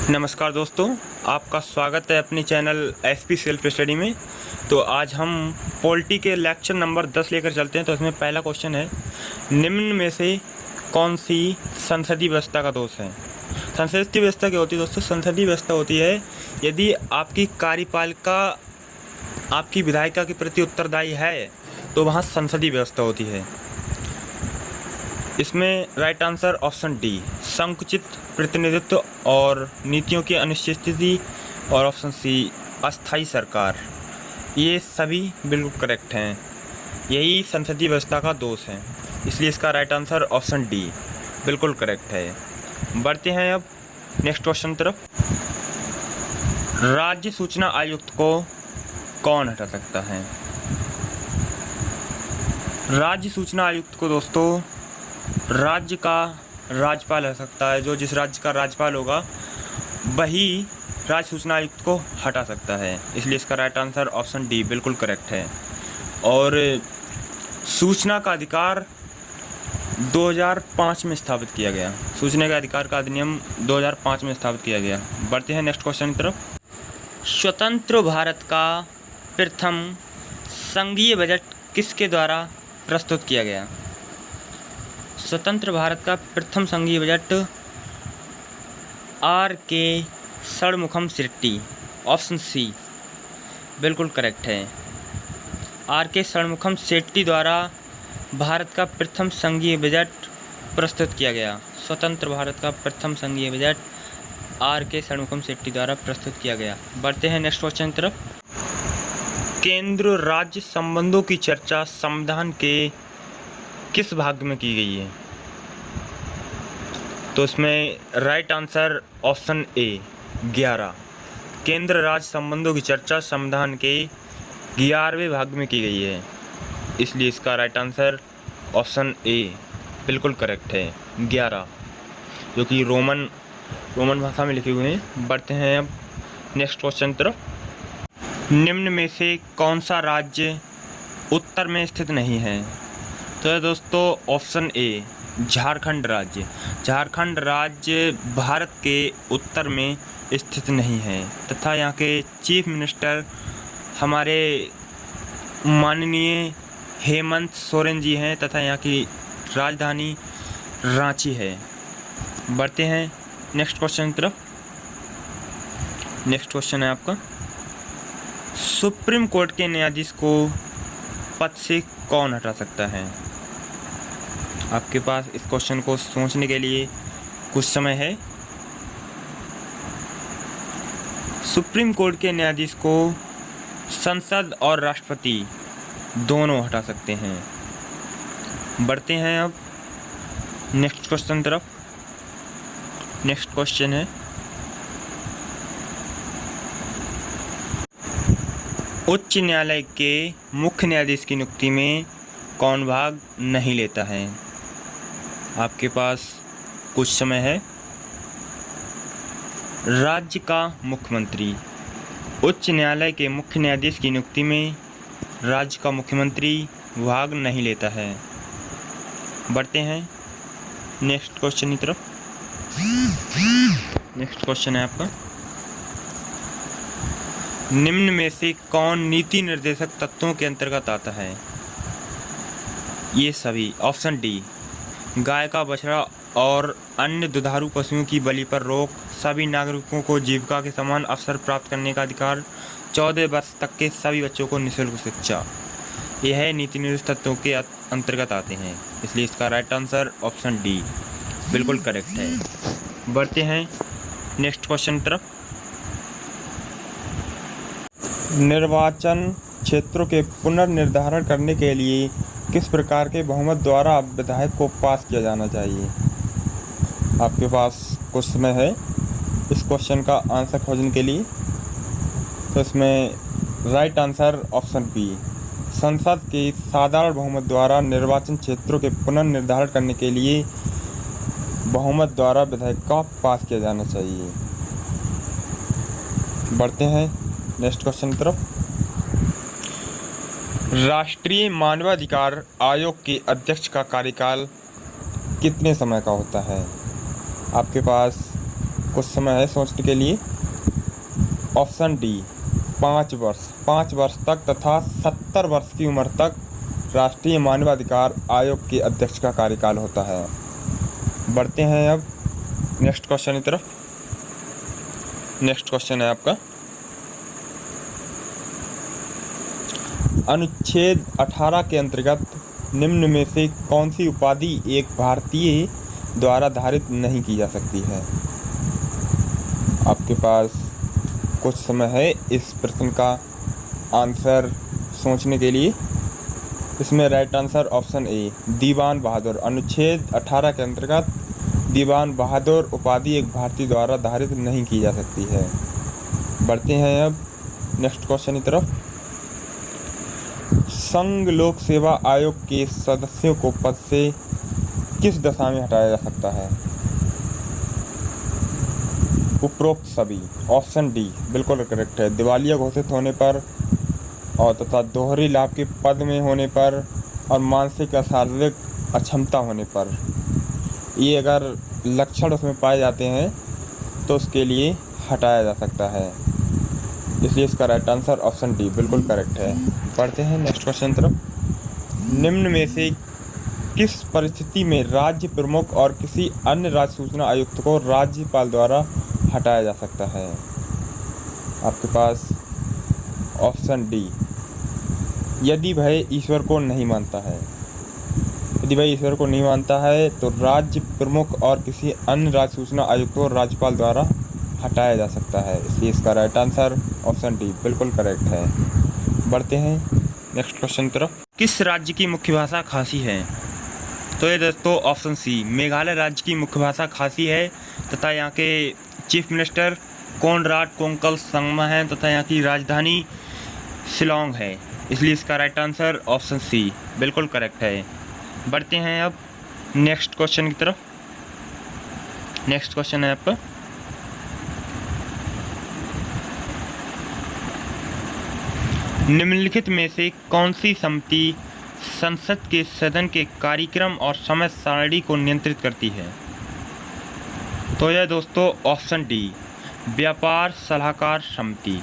नमस्कार दोस्तों, आपका स्वागत है अपने चैनल एसपी सेल्फ स्टडी में। तो आज हम पॉलिटी के लेक्चर नंबर 10 लेकर चलते हैं। तो इसमें पहला क्वेश्चन है, निम्न में से कौन सी संसदीय व्यवस्था का दोष है। संसदीय व्यवस्था क्या होती है दोस्तों? संसदीय व्यवस्था होती है यदि आपकी कार्यपालिका आपकी विधायिका के प्रति उत्तरदायी है तो वहाँ संसदीय व्यवस्था होती है। इसमें राइट आंसर ऑप्शन डी, संकुचित प्रतिनिधित्व और नीतियों की अनिश्चिति, और ऑप्शन सी, अस्थायी सरकार। ये सभी बिल्कुल करेक्ट हैं। यही संसदीय व्यवस्था का दोष है, इसलिए इसका राइट आंसर ऑप्शन डी बिल्कुल करेक्ट है। बढ़ते हैं अब नेक्स्ट क्वेश्चन तरफ। राज्य सूचना आयुक्त को कौन हटा सकता है? राज्य सूचना आयुक्त को दोस्तों राज्य का राज्यपाल हो सकता है। जो जिस राज्य का राज्यपाल होगा वही राज्य सूचना आयुक्त को हटा सकता है, इसलिए इसका राइट आंसर ऑप्शन डी बिल्कुल करेक्ट है। और सूचना का अधिकार 2005 में स्थापित किया गया। सूचना के अधिकार का अधिनियम 2005 में स्थापित किया गया। बढ़ते हैं नेक्स्ट क्वेश्चन की तरफ। स्वतंत्र भारत का प्रथम संघीय बजट किसके द्वारा प्रस्तुत किया गया? स्वतंत्र भारत का प्रथम संघीय budget R.K. Shanmukham Chetty, option C बिल्कुल करेक्ट है। R.K. षणमुखम शेट्टी द्वारा भारत का प्रथम संघीय बजट प्रस्तुत किया गया। स्वतंत्र भारत का प्रथम संघीय बजट R.K. षणमुखम शेट्टी द्वारा प्रस्तुत किया गया। बढ़ते हैं नेक्स्ट क्वेश्चन की तरफ। केंद्र राज्य संबंधों की चर्चा संविधान के किस भाग में की गई है? तो इसमें राइट आंसर ऑप्शन ए 11। केंद्र राज्य संबंधों की चर्चा संविधान के 11वें भाग में की गई है, इसलिए इसका राइट आंसर ऑप्शन ए बिल्कुल करेक्ट है, 11, जो कि रोमन भाषा में लिखे हुए हैं। बढ़ते हैं अब नेक्स्ट क्वेश्चन तरफ। निम्न में से कौन सा राज्य उत्तर में स्थित नहीं है? तो दोस्तों ऑप्शन ए, झारखंड राज्य। झारखंड राज्य भारत के उत्तर में स्थित नहीं है तथा यहाँ के चीफ मिनिस्टर हमारे माननीय हेमंत सोरेन जी हैं तथा यहाँ की राजधानी रांची है। बढ़ते हैं नेक्स्ट क्वेश्चन की तरफ। नेक्स्ट क्वेश्चन है आपका, सुप्रीम कोर्ट के न्यायाधीश को पद से कौन हटा सकता है? आपके पास इस क्वेश्चन को सोचने के लिए कुछ समय है। सुप्रीम कोर्ट के न्यायाधीश को संसद और राष्ट्रपति दोनों हटा सकते हैं। बढ़ते हैं अब नेक्स्ट क्वेश्चन तरफ। नेक्स्ट क्वेश्चन है, उच्च न्यायालय के मुख्य न्यायाधीश की नियुक्ति में कौन भाग नहीं लेता है? आपके पास कुछ समय है। राज्य का मुख्यमंत्री। उच्च न्यायालय के मुख्य न्यायाधीश की नियुक्ति में राज्य का मुख्यमंत्री भाग नहीं लेता है। बढ़ते हैं नेक्स्ट क्वेश्चन की तरफ। नेक्स्ट क्वेश्चन है आपका, निम्न में से कौन नीति निर्देशक तत्वों के अंतर्गत आता है? ये सभी, ऑप्शन डी, गाय का बछड़ा और अन्य दुधारू पशुओं की बलि पर रोक, सभी नागरिकों को जीविका के समान अवसर प्राप्त करने का अधिकार, 14 वर्ष तक के सभी बच्चों को निःशुल्क शिक्षा, यह नीति निर्देशक तत्वों के अंतर्गत आते हैं, इसलिए इसका राइट आंसर ऑप्शन डी बिल्कुल करेक्ट है। बढ़ते हैं नेक्स्ट क्वेश्चन तरफ। निर्वाचन क्षेत्रों के पुनर्निर्धारण करने के लिए किस प्रकार के बहुमत द्वारा विधायक को पास किया जाना चाहिए? आपके पास कुछ समय है इस क्वेश्चन का आंसर खोजने के लिए। तो इसमें राइट आंसर ऑप्शन बी, संसद के साधारण बहुमत द्वारा निर्वाचन क्षेत्रों के पुनर्निर्धारण करने के लिए बहुमत द्वारा विधायक का पास किया जाना चाहिए। बढ़ते हैं नेक्स्ट क्वेश्चन की तरफ। राष्ट्रीय मानवाधिकार आयोग के अध्यक्ष का कार्यकाल कितने समय का होता है? आपके पास कुछ समय है सोचने के लिए। ऑप्शन डी 5 वर्ष, 5 वर्ष तक तथा 70 वर्ष की उम्र तक राष्ट्रीय मानवाधिकार आयोग के अध्यक्ष का कार्यकाल होता है। बढ़ते हैं अब नेक्स्ट क्वेश्चन की तरफ। नेक्स्ट क्वेश्चन है आपका, अनुच्छेद 18 के अंतर्गत निम्न में से कौन सी उपाधि एक भारतीय द्वारा धारित नहीं की जा सकती है? आपके पास कुछ समय है इस प्रश्न का आंसर सोचने के लिए। इसमें राइट आंसर ऑप्शन ए दीवान बहादुर। अनुच्छेद 18 के अंतर्गत दीवान बहादुर उपाधि एक भारतीय द्वारा धारित नहीं की जा सकती है। बढ़ते हैं अब नेक्स्ट क्वेश्चन की तरफ। संघ लोक सेवा आयोग के सदस्यों को पद से किस दशा में हटाया जा सकता है? उपरोक्त सभी। ऑप्शन डी बिल्कुल करेक्ट है। दिवालिया घोषित होने पर और तथा दोहरे लाभ के पद में होने पर और मानसिक या शारीरिक अक्षमता होने पर, ये अगर लक्षण उसमें पाए जाते हैं तो उसके लिए हटाया जा सकता है। इसलिए इसका राइट आंसर ऑप्शन डी बिल्कुल करेक्ट है। पढ़ते हैं नेक्स्ट क्वेश्चन तरफ। निम्न में से किस परिस्थिति में राज्य प्रमुख और किसी अन्य राज्य सूचना आयुक्त को राज्यपाल द्वारा हटाया जा सकता है? आपके पास ऑप्शन डी यदि वह ईश्वर को नहीं मानता है। यदि वह ईश्वर को नहीं मानता है तो राज्य प्रमुख और किसी अन्य राज्य सूचना आयुक्त को राज्यपाल द्वारा हटाया जा सकता है। इसलिए इसका राइट आंसर ऑप्शन डी बिल्कुल करेक्ट है। बढ़ते हैं नेक्स्ट क्वेश्चन तरफ। किस राज्य की मुख्य भाषा खासी है? तो ये दोस्तों ऑप्शन सी मेघालय राज्य की मुख्य भाषा खासी है तथा यहाँ के चीफ मिनिस्टर कोनराड कोंकल संगमा हैं तथा यहाँ की राजधानी शिलोंग है। इसलिए इसका राइट आंसर ऑप्शन सी बिल्कुल करेक्ट है। बढ़ते हैं अब नेक्स्ट क्वेश्चन की तरफ। नेक्स्ट क्वेश्चन है आपका, निम्नलिखित में से कौन सी समिति संसद के सदन के कार्यक्रम और समय सारणी को नियंत्रित करती है? तो यह दोस्तों ऑप्शन डी व्यापार सलाहकार समिति।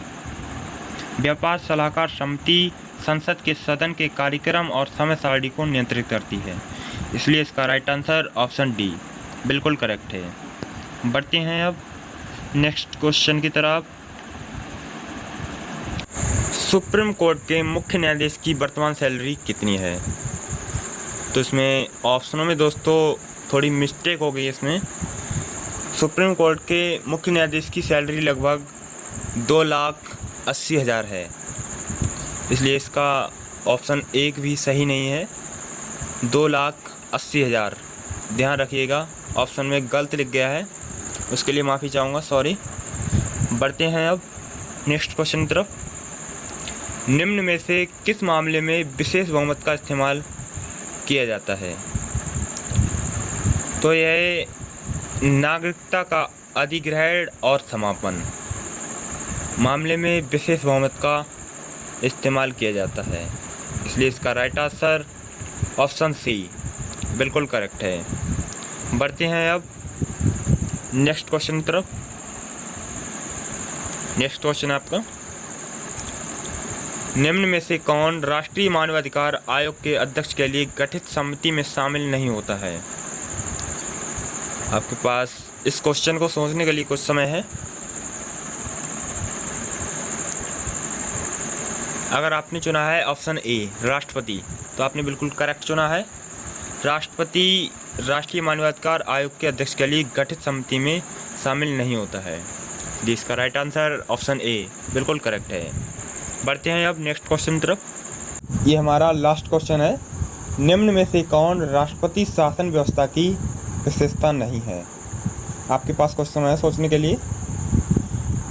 व्यापार सलाहकार समिति संसद के सदन के कार्यक्रम और समय सारणी को नियंत्रित करती है। इसलिए इसका राइट आंसर ऑप्शन डी बिल्कुल करेक्ट है। बढ़ते हैं अब नेक्स्ट क्वेश्चन की तरफ। सुप्रीम कोर्ट के मुख्य न्यायाधीश की वर्तमान सैलरी कितनी है? तो इसमें ऑप्शनों में दोस्तों थोड़ी मिस्टेक हो गई। इसमें सुप्रीम कोर्ट के मुख्य न्यायाधीश की सैलरी लगभग 2,80,000 है। इसलिए इसका ऑप्शन एक भी सही नहीं है। 2,80,000 ध्यान रखिएगा, ऑप्शन में गलत लिख गया है, उसके लिए माफ़ी चाहूँगा, सॉरी। बढ़ते हैं अब नेक्स्ट क्वेश्चन की तरफ। निम्न में से किस मामले में विशेष बहुमत का इस्तेमाल किया जाता है? तो यह नागरिकता का अधिग्रहण और समापन मामले में विशेष बहुमत का इस्तेमाल किया जाता है। इसलिए इसका राइट आंसर ऑप्शन सी बिल्कुल करेक्ट है। बढ़ते हैं अब नेक्स्ट क्वेश्चन की तरफ। नेक्स्ट क्वेश्चन आपका, निम्न में से कौन राष्ट्रीय मानवाधिकार आयोग के अध्यक्ष के लिए गठित समिति में शामिल नहीं होता है? आपके पास इस क्वेश्चन को सोचने के लिए कुछ समय है। अगर आपने चुना है ऑप्शन ए राष्ट्रपति, तो आपने बिल्कुल करेक्ट चुना है। राष्ट्रपति राष्ट्रीय मानवाधिकार आयोग के अध्यक्ष के लिए गठित समिति में शामिल नहीं होता है। जिसका राइट आंसर ऑप्शन ए बिल्कुल करेक्ट है। बढ़ते हैं अब नेक्स्ट क्वेश्चन की तरफ। ये हमारा लास्ट क्वेश्चन है। निम्न में से कौन राष्ट्रपति शासन व्यवस्था की विशेषता नहीं है? आपके पास कुछ समय है सोचने के लिए।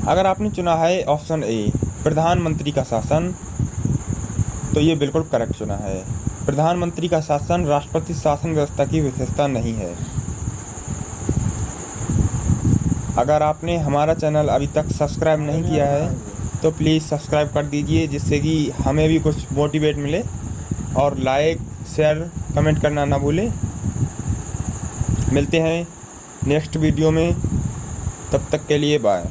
अगर आपने चुना है ऑप्शन ए प्रधानमंत्री का शासन, तो ये बिल्कुल करेक्ट चुना है। प्रधानमंत्री का शासन राष्ट्रपति शासन व्यवस्था की विशेषता नहीं है। अगर आपने हमारा चैनल अभी तक सब्सक्राइब नहीं किया है तो प्लीज़ सब्सक्राइब कर दीजिए, जिससे कि हमें भी कुछ मोटिवेट मिले, और लाइक शेयर कमेंट करना ना भूलें। मिलते हैं नेक्स्ट वीडियो में। तब तक के लिए बाय।